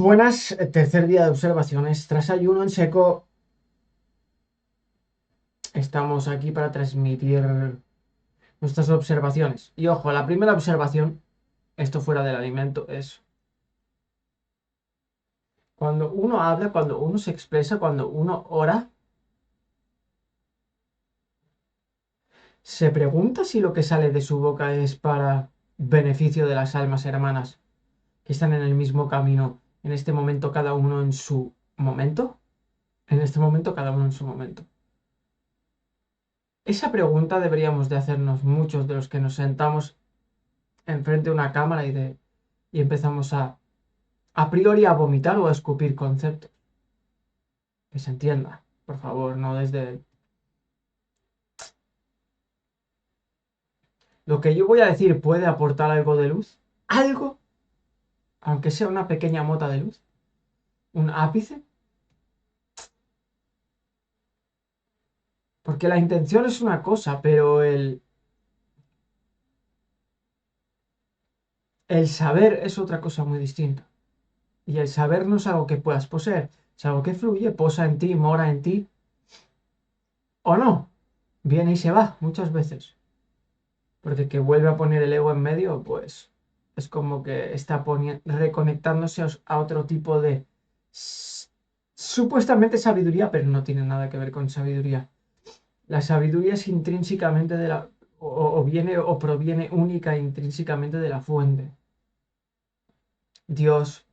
Buenas, tercer día de observaciones. Tras ayuno en seco, estamos aquí para transmitir nuestras observaciones. Y ojo, la primera observación, esto fuera del alimento, es cuando uno habla, cuando uno se expresa, cuando uno ora, se pregunta si lo que sale de su boca es para beneficio de las almas hermanas que están en el mismo camino, en este momento cada uno en su momento, en este momento cada uno en su momento. Esa pregunta deberíamos de hacernos muchos de los que nos sentamos enfrente de una cámara y empezamos a priori a vomitar o a escupir conceptos. Que se entienda, por favor, no desde... Lo que yo voy a decir puede aportar algo de luz, algo, aunque sea una pequeña mota de luz, un ápice, porque la intención es una cosa, pero el saber es otra cosa muy distinta. Y el saber no es algo que puedas poseer, es algo que fluye, posa en ti, mora en ti, o no, viene y se va muchas veces. Porque que vuelve a poner el ego en medio, pues es como que está reconectándose a otro tipo de supuestamente sabiduría, pero no tiene nada que ver con sabiduría. La sabiduría es intrínsecamente de la, o viene o proviene única e intrínsecamente de la fuente, Dios,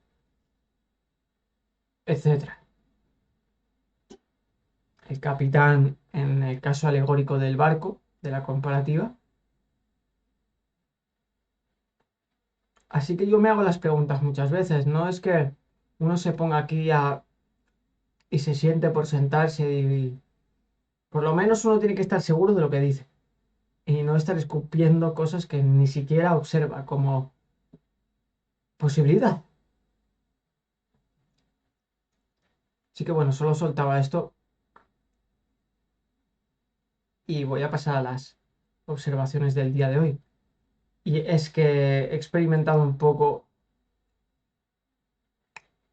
etcétera. El capitán, en el caso alegórico del barco, de la comparativa. Así que yo me hago las preguntas muchas veces, no es que uno se ponga aquí y se siente por sentarse y por lo menos uno tiene que estar seguro de lo que dice y no estar escupiendo cosas que ni siquiera observa como posibilidad. Así que bueno, solo soltaba esto y voy a pasar a las observaciones del día de hoy. Y es que he experimentado un poco,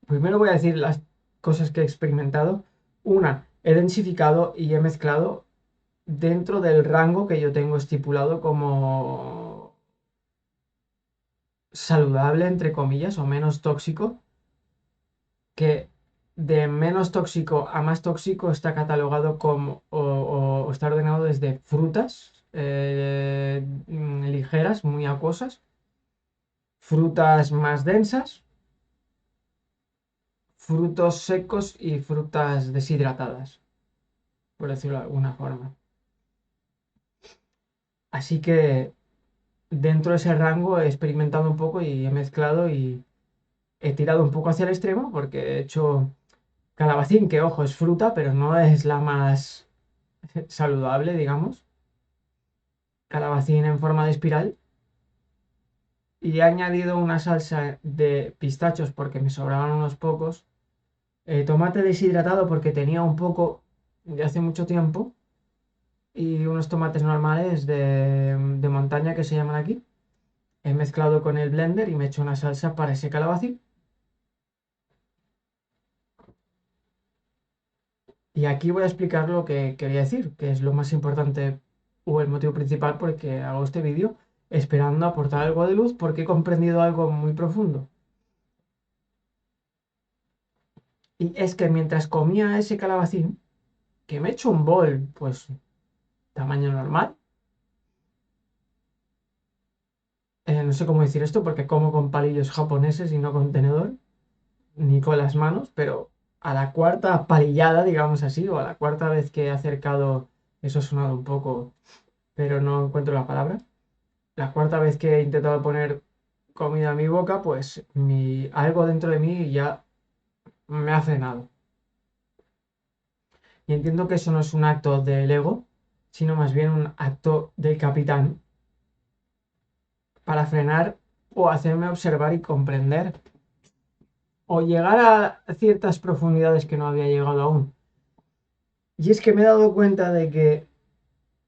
primero voy a decir las cosas que he experimentado. Una, he densificado y he mezclado dentro del rango que yo tengo estipulado como saludable, entre comillas, o menos tóxico, que de menos tóxico a más tóxico está catalogado como, o está ordenado desde frutas ligeras, muy acuosas, frutas más densas, frutos secos y frutas deshidratadas, por decirlo de alguna forma. Así que dentro de ese rango he experimentado un poco y he mezclado y he tirado un poco hacia el extremo porque he hecho calabacín, que ojo, es fruta, pero no es la más saludable, digamos. Calabacín en forma de espiral. Y he añadido una salsa de pistachos porque me sobraban unos pocos. Tomate deshidratado porque tenía un poco de hace mucho tiempo. Y unos tomates normales de montaña que se llaman aquí. He mezclado con el blender y me he hecho una salsa para ese calabacín. Y aquí voy a explicar lo que quería decir, que es lo más importante o el motivo principal por el que hago este vídeo, esperando aportar algo de luz porque he comprendido algo muy profundo. Y es que mientras comía ese calabacín, que me he hecho un bol, pues tamaño normal, no sé cómo decir esto porque como con palillos japoneses y no con tenedor, ni con las manos, pero a la cuarta palillada, digamos así, o a la cuarta vez que he acercado, eso ha sonado un poco, pero no encuentro la palabra. La cuarta vez que he intentado poner comida a mi boca, pues algo dentro de mí ya me ha frenado. Y entiendo que eso no es un acto del ego, sino más bien un acto del capitán para frenar o hacerme observar y comprender o llegar a ciertas profundidades que no había llegado aún. Y es que me he dado cuenta de que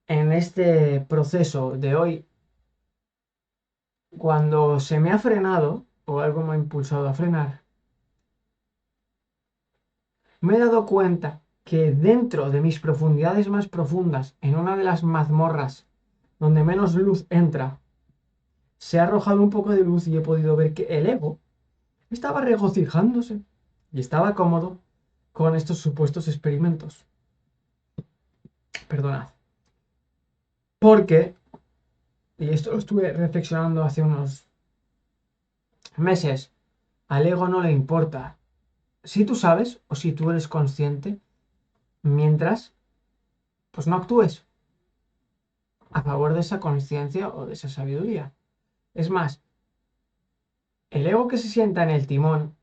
en este proceso de hoy, cuando se me ha frenado o algo me ha impulsado a frenar, me he dado cuenta que dentro de mis profundidades más profundas, en una de las mazmorras donde menos luz entra, se ha arrojado un poco de luz y he podido ver que el ego estaba regocijándose y estaba cómodo con estos supuestos experimentos. Perdonad. Porque, y esto lo estuve reflexionando hace unos meses, al ego no le importa si tú sabes o si tú eres consciente, mientras pues no actúes a favor de esa conciencia o de esa sabiduría. Es más, el ego que se sienta en el timón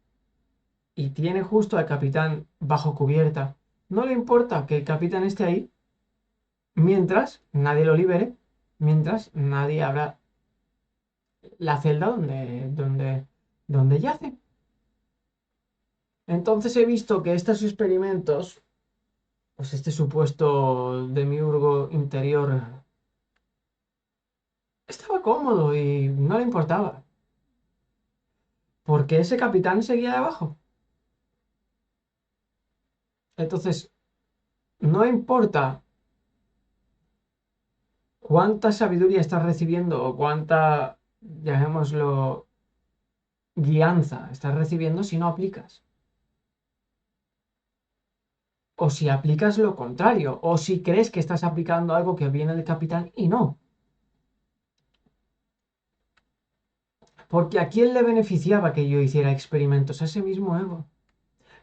y tiene justo al capitán bajo cubierta, no le importa que el capitán esté ahí mientras nadie lo libere, mientras nadie abra la celda donde yace. Entonces he visto que estos experimentos, pues este supuesto demiurgo interior, estaba cómodo y no le importaba, porque ese capitán seguía debajo. Entonces, no importa cuánta sabiduría estás recibiendo o cuánta, llamémoslo, guianza estás recibiendo si no aplicas. O si aplicas lo contrario, o si crees que estás aplicando algo que viene del capitán y no. Porque ¿a quién le beneficiaba que yo hiciera experimentos? A ese mismo ego.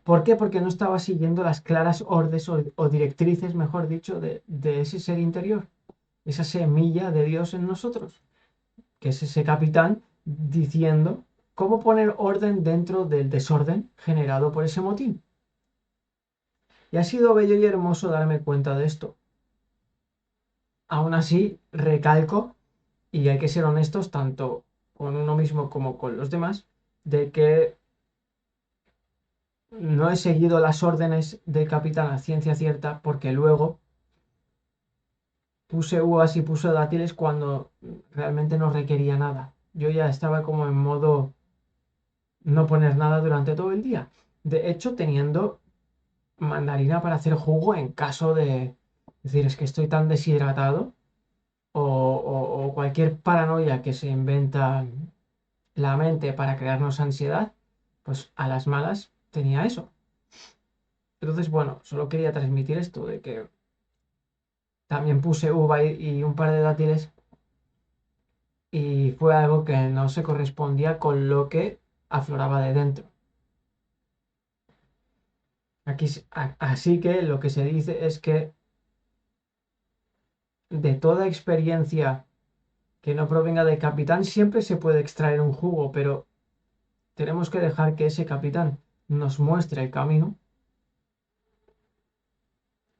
¿Por qué? Porque no estaba siguiendo las claras órdenes o directrices, mejor dicho, de ese ser interior, esa semilla de Dios en nosotros, que es ese capitán diciendo cómo poner orden dentro del desorden generado por ese motín. Y ha sido bello y hermoso darme cuenta de esto. Aún así, recalco, y hay que ser honestos tanto con uno mismo como con los demás, de que no he seguido las órdenes del capitán a ciencia cierta porque luego puse uvas y puse dátiles cuando realmente no requería nada. Yo ya estaba como en modo no poner nada durante todo el día. De hecho, teniendo mandarina para hacer jugo en caso de decir, es que estoy tan deshidratado o cualquier paranoia que se inventa la mente para crearnos ansiedad, pues a las malas tenía eso. Entonces, bueno, solo quería transmitir esto de que también puse uva y un par de dátiles y fue algo que no se correspondía con lo que afloraba de dentro. Aquí, así que lo que se dice es que de toda experiencia que no provenga del capitán siempre se puede extraer un jugo, pero tenemos que dejar que ese capitán nos muestre el camino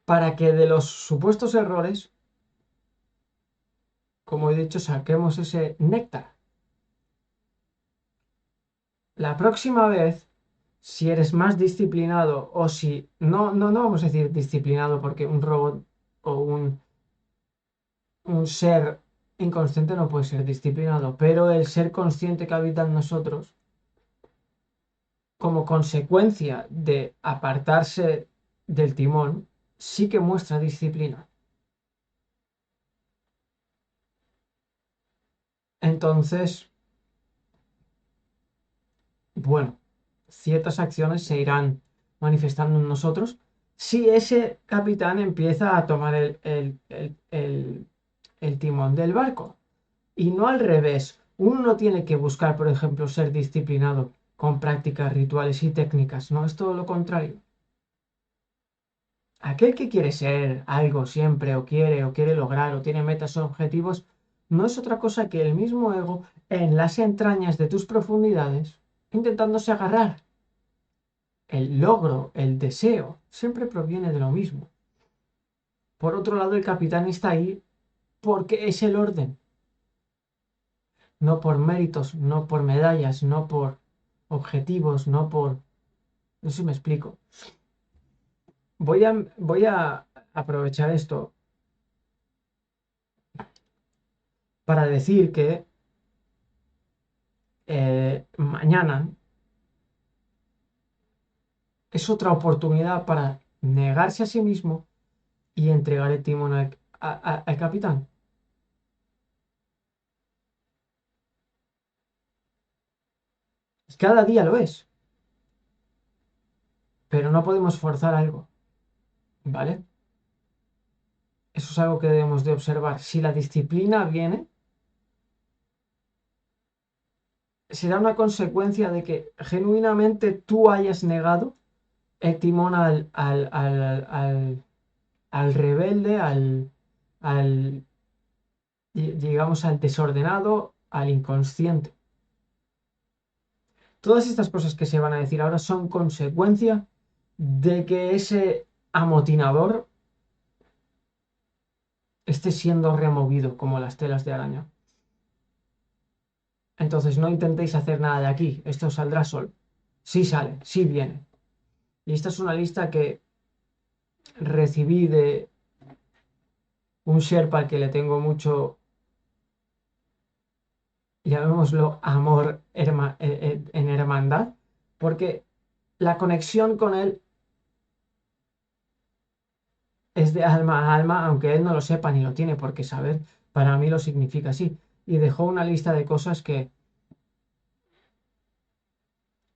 para que de los supuestos errores, como he dicho, saquemos ese néctar. La próxima vez, si eres más disciplinado o si no vamos a decir disciplinado porque un robot o un ser inconsciente no puede ser disciplinado, pero el ser consciente que habita en nosotros, como consecuencia de apartarse del timón, sí que muestra disciplina. Entonces, bueno, ciertas acciones se irán manifestando en nosotros si ese capitán empieza a tomar el timón del barco. Y no al revés. Uno no tiene que buscar, por ejemplo, ser disciplinado con prácticas rituales y técnicas, no es todo lo contrario. Aquel que quiere ser algo siempre o quiere lograr o tiene metas o objetivos, no es otra cosa que el mismo ego en las entrañas de tus profundidades, intentándose agarrar. El logro, el deseo, siempre proviene de lo mismo. Por otro lado, el capitán está ahí porque es el orden, no por méritos, no por medallas, no por objetivos, no por... No sé si me explico. Voy a aprovechar esto para decir que mañana es otra oportunidad para negarse a sí mismo y entregar el timón al capitán. Cada día lo es, pero no podemos forzar algo, ¿vale? Eso es algo que debemos de observar. Si la disciplina viene, será una consecuencia de que genuinamente tú hayas negado el timón al rebelde, al, digamos, al desordenado, al inconsciente. Todas estas cosas que se van a decir ahora son consecuencia de que ese amotinador esté siendo removido como las telas de araña. Entonces no intentéis hacer nada de aquí, esto saldrá solo. Sí sale, sí viene. Y esta es una lista que recibí de un Sherpa al que le tengo mucho, llamémoslo, amor en hermandad, porque la conexión con él es de alma a alma, aunque él no lo sepa ni lo tiene por qué saber, para mí lo significa así. Y dejó una lista de cosas que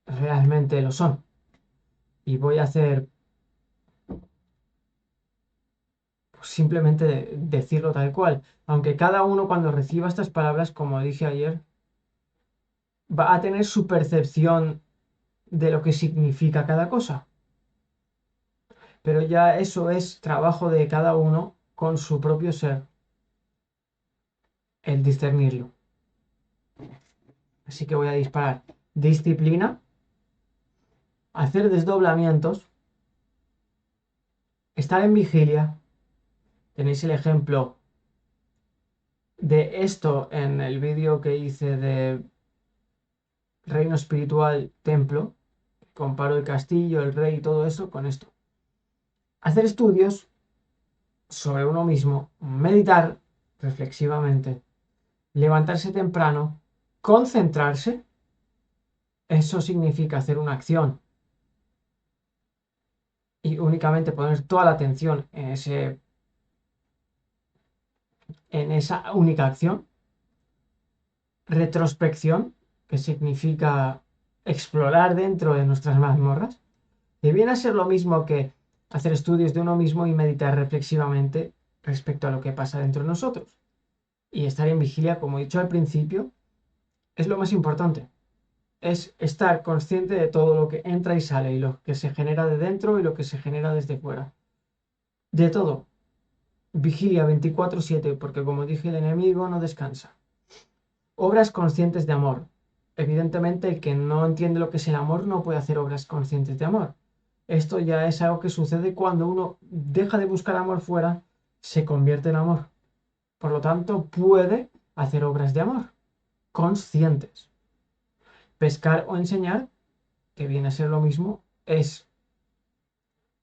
realmente lo son. Y voy a hacer pues, simplemente decirlo tal cual. Aunque cada uno cuando reciba estas palabras, como dije ayer, va a tener su percepción de lo que significa cada cosa. Pero ya eso es trabajo de cada uno con su propio ser, el discernirlo. Así que voy a disparar. Disciplina, hacer desdoblamientos, estar en vigilia. Tenéis el ejemplo de esto en el vídeo que hice de reino espiritual, templo. Comparo el castillo, el rey y todo eso con esto. Hacer estudios sobre uno mismo, meditar reflexivamente, levantarse temprano, concentrarse. Eso significa hacer una acción y únicamente poner toda la atención en esa única acción. Retrospección, que significa explorar dentro de nuestras mazmorras, que viene a ser lo mismo que hacer estudios de uno mismo y meditar reflexivamente respecto a lo que pasa dentro de nosotros. Y estar en vigilia, como he dicho al principio, es lo más importante. Es estar consciente de todo lo que entra y sale y lo que se genera de dentro y lo que se genera desde fuera. De todo. Vigilia 24/7, porque como dije, el enemigo no descansa. Obras conscientes de amor. Evidentemente, el que no entiende lo que es el amor no puede hacer obras conscientes de amor. Esto ya es algo que sucede cuando uno deja de buscar amor fuera, se convierte en amor. Por lo tanto, puede hacer obras de amor conscientes. Pescar o enseñar, que viene a ser lo mismo, es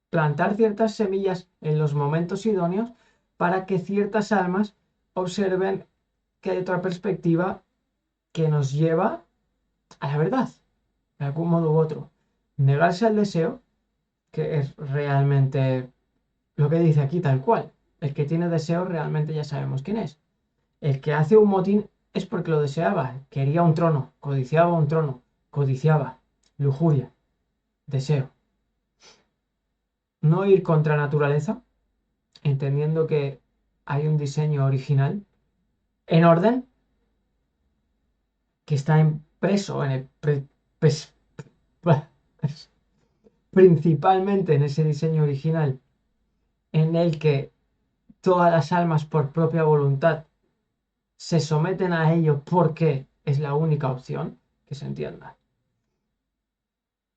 plantar ciertas semillas en los momentos idóneos para que ciertas almas observen que hay otra perspectiva que nos lleva a la verdad, de algún modo u otro. Negarse al deseo, que es realmente lo que dice aquí tal cual. El que tiene deseo realmente ya sabemos quién es. El que hace un motín es porque lo deseaba, quería un trono, codiciaba un trono, codiciaba, lujuria, deseo. No ir contra naturaleza, entendiendo que hay un diseño original en orden que está impreso en el principalmente en ese diseño original en el que todas las almas por propia voluntad se someten a ello porque es la única opción, que se entienda.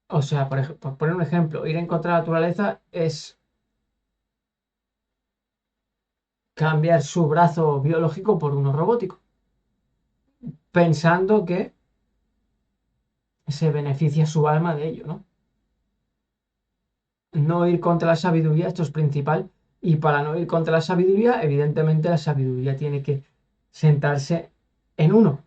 O sea, por poner un ejemplo, ir en contra de la naturaleza es cambiar su brazo biológico por uno robótico, pensando que se beneficia su alma de ello, ¿no? No ir contra la sabiduría, esto es principal, y para no ir contra la sabiduría, evidentemente la sabiduría tiene que sentarse en uno.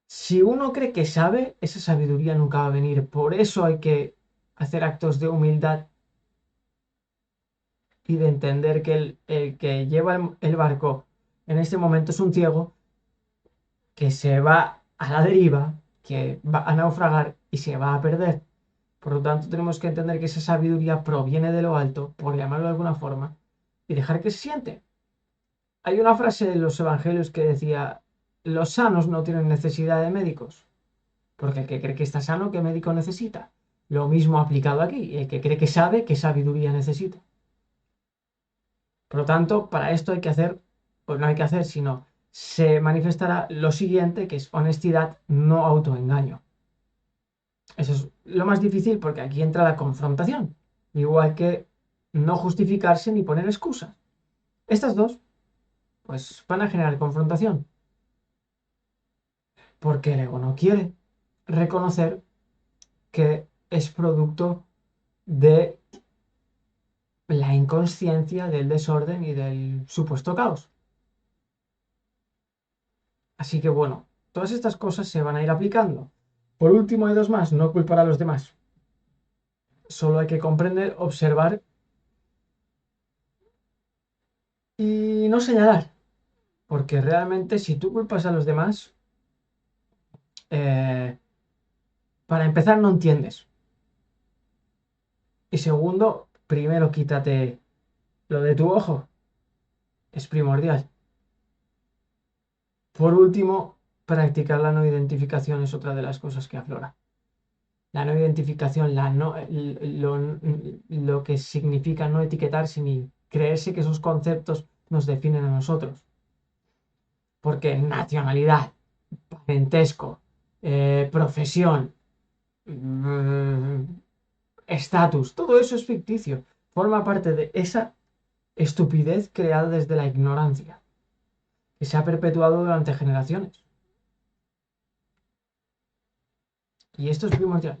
Si uno cree que sabe, esa sabiduría nunca va a venir. Por eso hay que hacer actos de humildad y de entender que el que lleva el barco en este momento es un ciego que se va a la deriva, que va a naufragar y se va a perder. Por lo tanto, tenemos que entender que esa sabiduría proviene de lo alto, por llamarlo de alguna forma, y dejar que se siente. Hay una frase en los evangelios que decía, los sanos no tienen necesidad de médicos, porque el que cree que está sano, ¿qué médico necesita? Lo mismo aplicado aquí, el que cree que sabe, ¿qué sabiduría necesita? Por lo tanto, para esto hay que hacer, o no hay que hacer, sino se manifestará lo siguiente, que es honestidad, no autoengaño. Eso es lo más difícil porque aquí entra la confrontación, igual que no justificarse ni poner excusas. Estas dos, pues van a generar confrontación, porque el ego no quiere reconocer que es producto de la inconsciencia, del desorden y del supuesto caos. Así que bueno, todas estas cosas se van a ir aplicando. Por último, hay dos más, no culpar a los demás. Solo hay que comprender, observar y no señalar. Porque realmente si tú culpas a los demás, eh, para empezar no entiendes. Y segundo, primero quítate lo de tu ojo. Es primordial. Por último, practicar la no identificación es otra de las cosas que aflora. La no identificación, lo que significa no etiquetarse ni creerse que esos conceptos nos definen a nosotros. Porque nacionalidad, parentesco, profesión, estatus, todo eso es ficticio. Forma parte de esa estupidez creada desde la ignorancia, que se ha perpetuado durante generaciones. Y esto es primordial.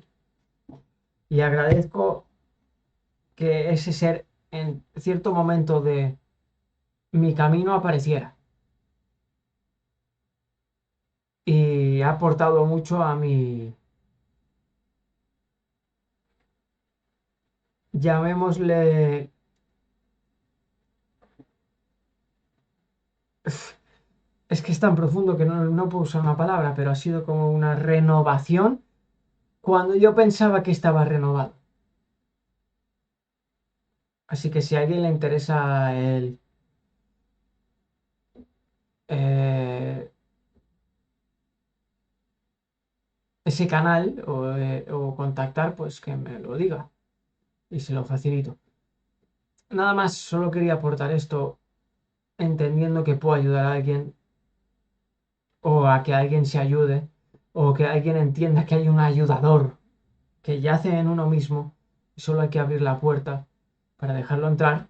Y agradezco que ese ser en cierto momento de mi camino apareciera. Y ha aportado mucho a mi, llamémosle, es que es tan profundo que no puedo usar una palabra, pero ha sido como una renovación cuando yo pensaba que estaba renovado. Así que si a alguien le interesa eh, ese canal o contactar, pues que me lo diga y se lo facilito. Nada más, solo quería aportar esto entendiendo que puedo ayudar a alguien o a que alguien se ayude o que alguien entienda que hay un ayudador que yace en uno mismo y solo hay que abrir la puerta para dejarlo entrar,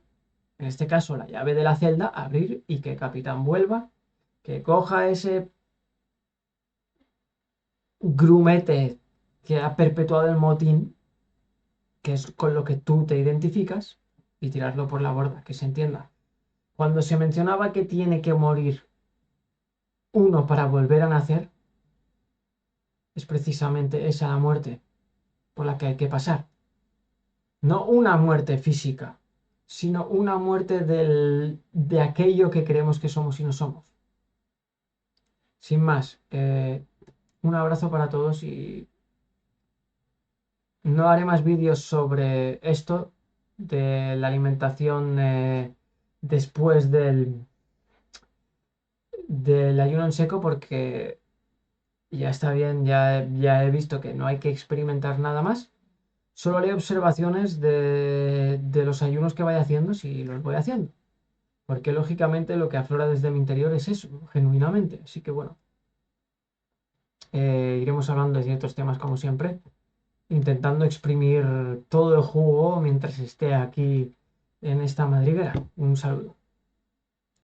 en este caso la llave de la celda, abrir y que el capitán vuelva, que coja ese grumete que ha perpetuado el motín, que es con lo que tú te identificas, y tirarlo por la borda, que se entienda. Cuando se mencionaba que tiene que morir uno para volver a nacer, es precisamente esa la muerte por la que hay que pasar. No una muerte física, sino una muerte de aquello que creemos que somos y no somos. Sin más, un abrazo para todos y no haré más vídeos sobre esto de la alimentación después del ayuno en seco porque ya está bien, ya he visto que no hay que experimentar nada más. Solo haré observaciones de los ayunos que vaya haciendo si los voy haciendo. Porque lógicamente lo que aflora desde mi interior es eso, genuinamente. Así que bueno, iremos hablando de ciertos temas como siempre, intentando exprimir todo el jugo mientras esté aquí en esta madriguera. Un saludo.